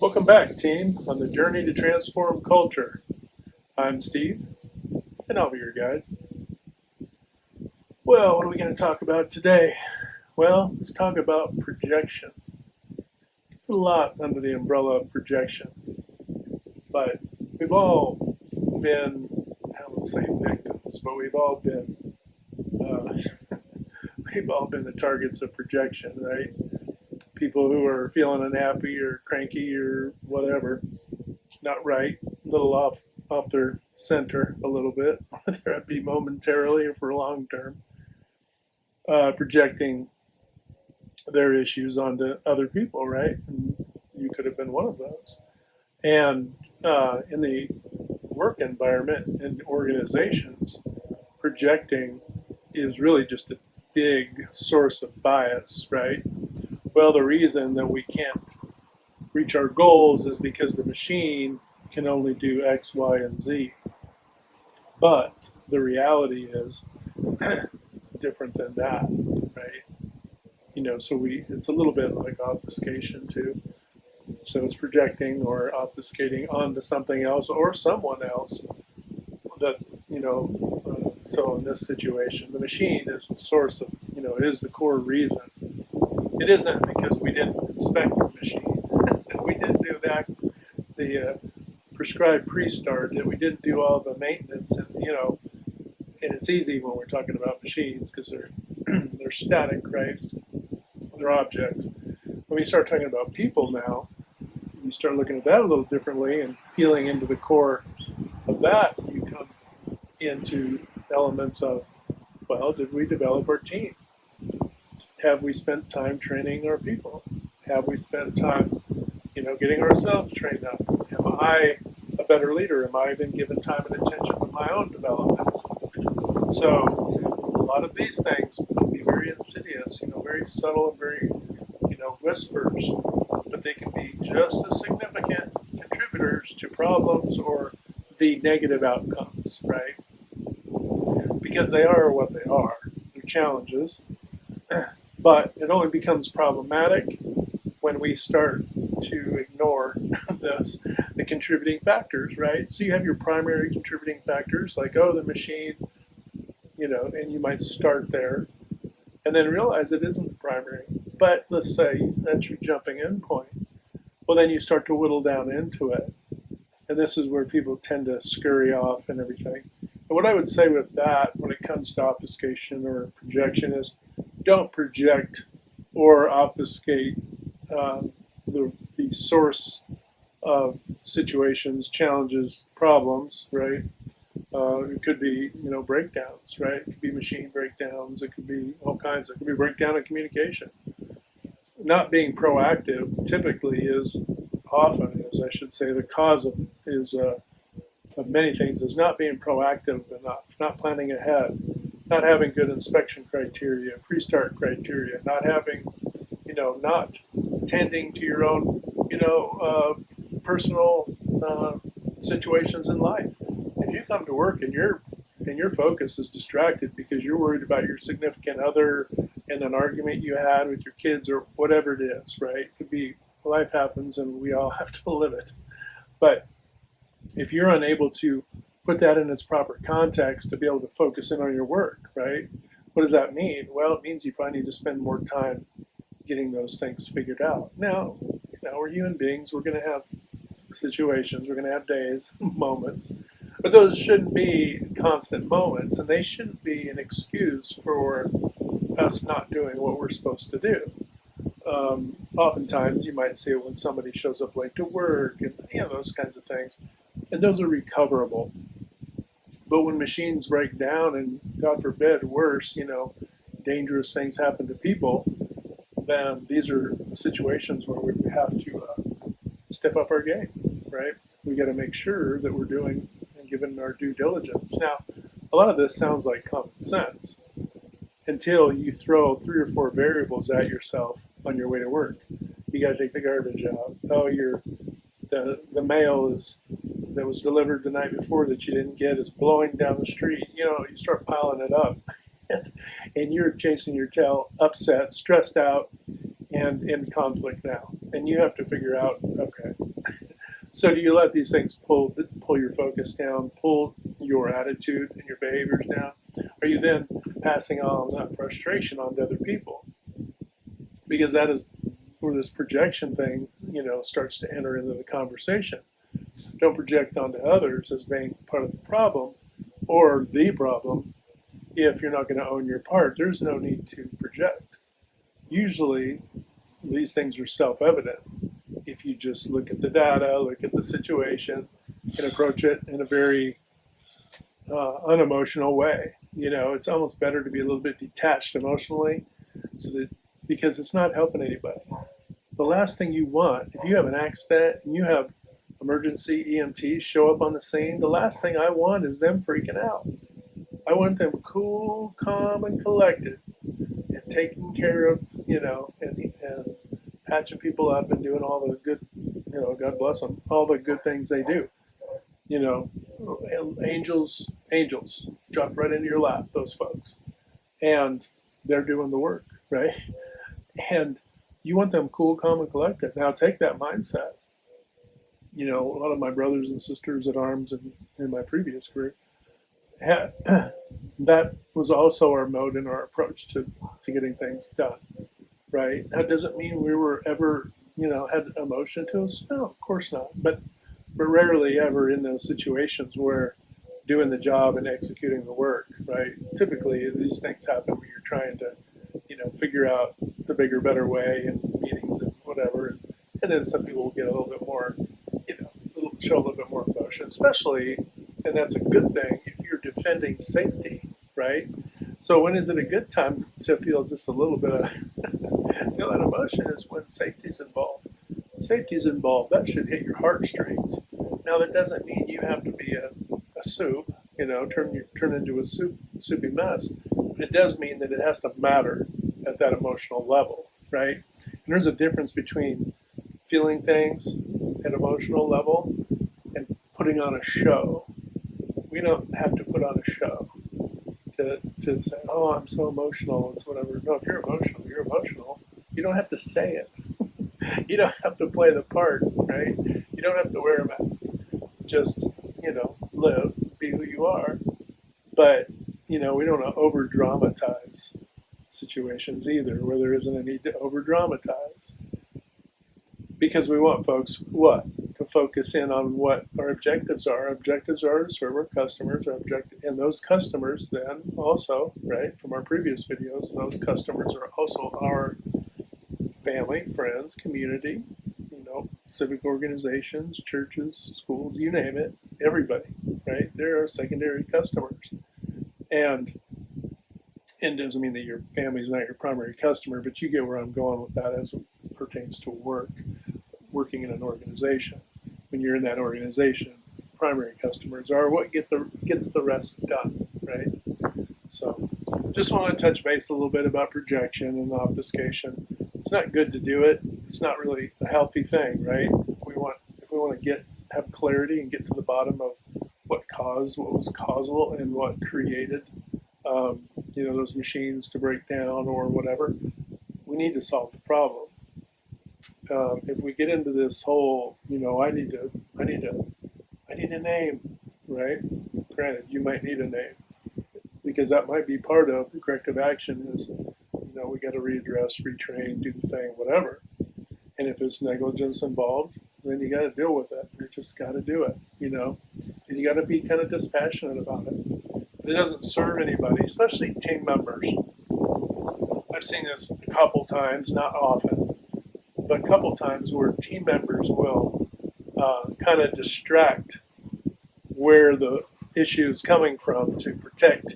Welcome back, team, on the journey to transform culture. I'm Steve, and I'll be your guide. Well, what are we going to talk about today? Well, let's talk about projection. A lot under the umbrella of projection, but we've all been, I won't say victims, but uh, we've all been the targets of projection, right? People who are feeling unhappy or cranky or whatever, not right, a little off their center a little bit, whether it be momentarily or for long term, projecting their issues onto other people, right? And you could have been one of those. And in the work environment and organizations, projecting is really just a big source of bias, right? Well, the reason that we can't reach our goals is because the machine can only do X, Y, and Z. But the reality is different than that, right? So it's a little bit like obfuscation too. So it's projecting or obfuscating onto something else or someone else that, so in this situation, the machine is the source of, it is the core reason. It isn't because we didn't inspect the machine. We didn't do the prescribed pre-start, that we didn't do all the maintenance, and it's easy when we're talking about machines because they're static, right? They're objects. When we start talking about people now, you start looking at that a little differently and peeling into the core of that, you come into elements of, well, did we develop our team? Have we spent time training our people? Have we spent time, getting ourselves trained up? Am I a better leader? Am I been given time and attention with my own development? So a lot of these things can be very insidious, very subtle and very, whispers, but they can be just as significant contributors to problems or the negative outcomes, right? Because they are what they are. They're challenges, but it only becomes problematic when we start to ignore the contributing factors, right? So you have your primary contributing factors like, the machine, and you might start there and then realize it isn't the primary. But let's say that's your jumping in point. Well, then you start to whittle down into it. And this is where people tend to scurry off and everything. And what I would say with that when it comes to obfuscation or projection is don't project or obfuscate the source of situations, challenges, problems, right? It could be, breakdowns, right? It could be machine breakdowns. It could be all kinds. It could be breakdown in communication. Not being proactive typically I should say, the cause of many things is not being proactive enough, not planning ahead, not having good inspection criteria, pre-start criteria, not having, not tending to your own, personal situations in life. If you come to work and your focus is distracted because you're worried about your significant other and an argument you had with your kids or whatever it is, right? It could be life happens and we all have to live it. But if you're unable to put that in its proper context to be able to focus in on your work, right? What does that mean? Well, it means you probably need to spend more time getting those things figured out. Now, we're human beings. We're going to have situations. We're going to have days, moments. But those shouldn't be constant moments, and they shouldn't be an excuse for us not doing what we're supposed to do. Oftentimes, you might see it when somebody shows up late to work, and those kinds of things, and those are recoverable. But when machines break down, and God forbid, worse, dangerous things happen to people, then these are situations where we have to step up our game, right? We got to make sure that we're doing and giving our due diligence. Now, a lot of this sounds like common sense until you throw 3 or 4 variables at yourself on your way to work. You got to take the garbage out. Oh, the mail that was delivered the night before that you didn't get is blowing down the street. You start piling it up, and you're chasing your tail, upset, stressed out, and in conflict now. And you have to figure out, okay, so do you let these things pull your focus down, pull your attitude and your behaviors down? Are you then passing on that frustration on to other people? Because that is where this projection thing, starts to enter into the conversation. Don't project onto others as being part of the problem or the problem. If you're not going to own your part, there's no need to project. Usually, these things are self-evident. If you just look at the data, look at the situation, and approach it in a very unemotional way. It's almost better to be a little bit detached emotionally, because it's not helping anybody. The last thing you want, if you have an accident and you have emergency EMTs show up on the scene, the last thing I want is them freaking out. I want them cool, calm, and collected, and taking care of, and patching people up and doing all the good, God bless them, all the good things they do. Angels drop right into your lap, those folks. And they're doing the work, right? And you want them cool, calm, and collected. Now take that mindset. A lot of my brothers and sisters at arms in my previous career, that was also our mode and our approach to getting things done, right? That doesn't mean we were ever, had emotion to us. No, of course not. But rarely ever in those situations where doing the job and executing the work, right? Typically, these things happen when you're trying to, figure out the bigger, better way in meetings and whatever. And then some people will get a little bit more, show a little bit more emotion, especially, and that's a good thing, if you're defending safety, right? So when is it a good time to feel just a little bit of feel that emotion is when safety's involved. When safety's involved, that should hit your heartstrings. Now that doesn't mean you have to be a soup, turn into a soupy mess. But it does mean that it has to matter at that emotional level, right? And there's a difference between feeling things at emotional level and putting on a show. We don't have to put on a show to say, oh, I'm so emotional, it's whatever. No, if you're emotional, you're emotional. You don't have to say it. You don't have to play the part, right? You don't have to wear a mask. Just, live, be who you are. But, we don't over dramatize situations either, where there isn't a need to over dramatize. Because we want folks, to focus in on what our objectives are. Our objectives are to serve our customers, and those customers then also, right, from our previous videos, those customers are also our family, friends, community, civic organizations, churches, schools, you name it, everybody, right? They're our secondary customers. And it doesn't mean that your family's not your primary customer, but you get where I'm going with that as it pertains to working in an organization. When you're in that organization, primary customers are what gets the rest done, right? So just want to touch base a little bit about projection and obfuscation. It's not good to do it. It's not really a healthy thing, right? If we want to have clarity and get to the bottom of what was causal, and what created, those machines to break down or whatever, we need to solve the problem. If we get into this whole, I need a name, right? Granted, you might need a name, because that might be part of the corrective action is, we got to readdress, retrain, do the thing, whatever. And if it's negligence involved, then you got to deal with it. You just got to do it, and you got to be kind of dispassionate about it. But it doesn't serve anybody, especially team members. I've seen this a couple times, not often, but a couple times where team members will kind of distract where the issue is coming from to protect.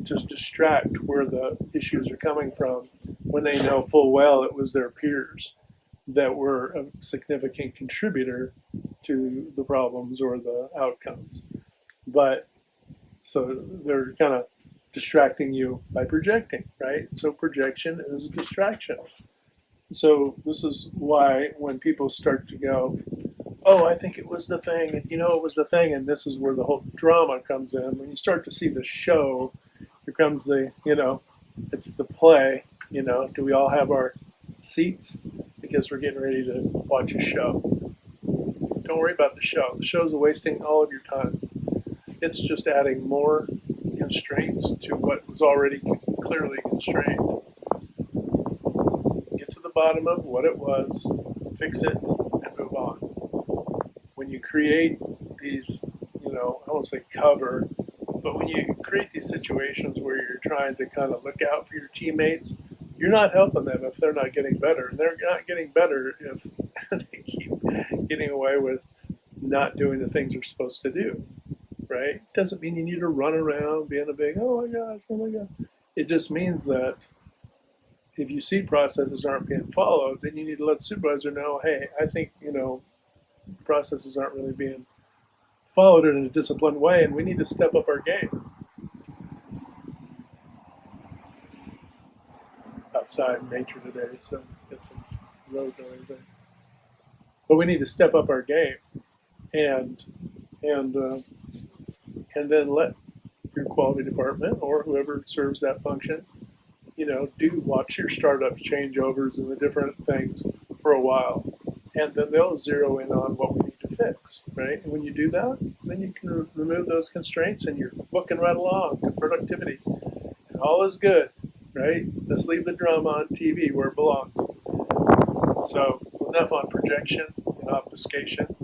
Just distract where the issues are coming from when they know full well it was their peers that were a significant contributor to the problems or the outcomes. But so they're kind of distracting you by projecting, right? So projection is a distraction. So this is why when people start to go, oh, I think it was the thing, and it was the thing, and this is where the whole drama comes in. When you start to see the show, here comes the, it's the play, You know, do we all have our seats because we're getting ready to watch a show? Don't worry about the show. The show's wasting all of your time. It's just adding more constraints to what was already clearly constrained. Get to the bottom of what it was, fix it, and move on. When you create these, I won't say cover, but when you create these situations where you're trying to kind of look out for your teammates, you're not helping them if they're not getting better. And they're not getting better if they keep getting away with not doing the things they're supposed to do, right? Doesn't mean you need to run around being a big, oh my gosh, oh my God. It just means that if you see processes aren't being followed, then you need to let the supervisor know, hey, I think, processes aren't really being followed in a disciplined way, and we need to step up our game. Outside in nature today, so get some road noise there. But we need to step up our game, and and uh, and then let your quality department or whoever serves that function, do watch your startups changeovers and the different things for a while, and then they'll zero in on what we need to fix, right? And when you do that, then you can remove those constraints, and you're booking right along to productivity, and all is good, right? Let's leave the drama on TV where it belongs. So enough on projection and obfuscation,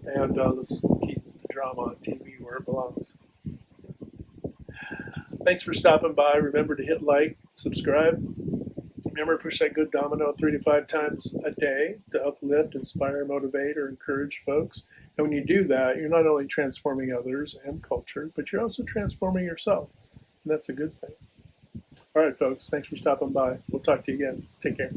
and let's keep the drama on TV where it belongs. Thanks for stopping by. Remember to hit like, subscribe. Remember to push that good domino 3 to 5 times a day to uplift, inspire, motivate, or encourage folks. And when you do that, you're not only transforming others and culture, but you're also transforming yourself. And that's a good thing. All right, folks. Thanks for stopping by. We'll talk to you again. Take care.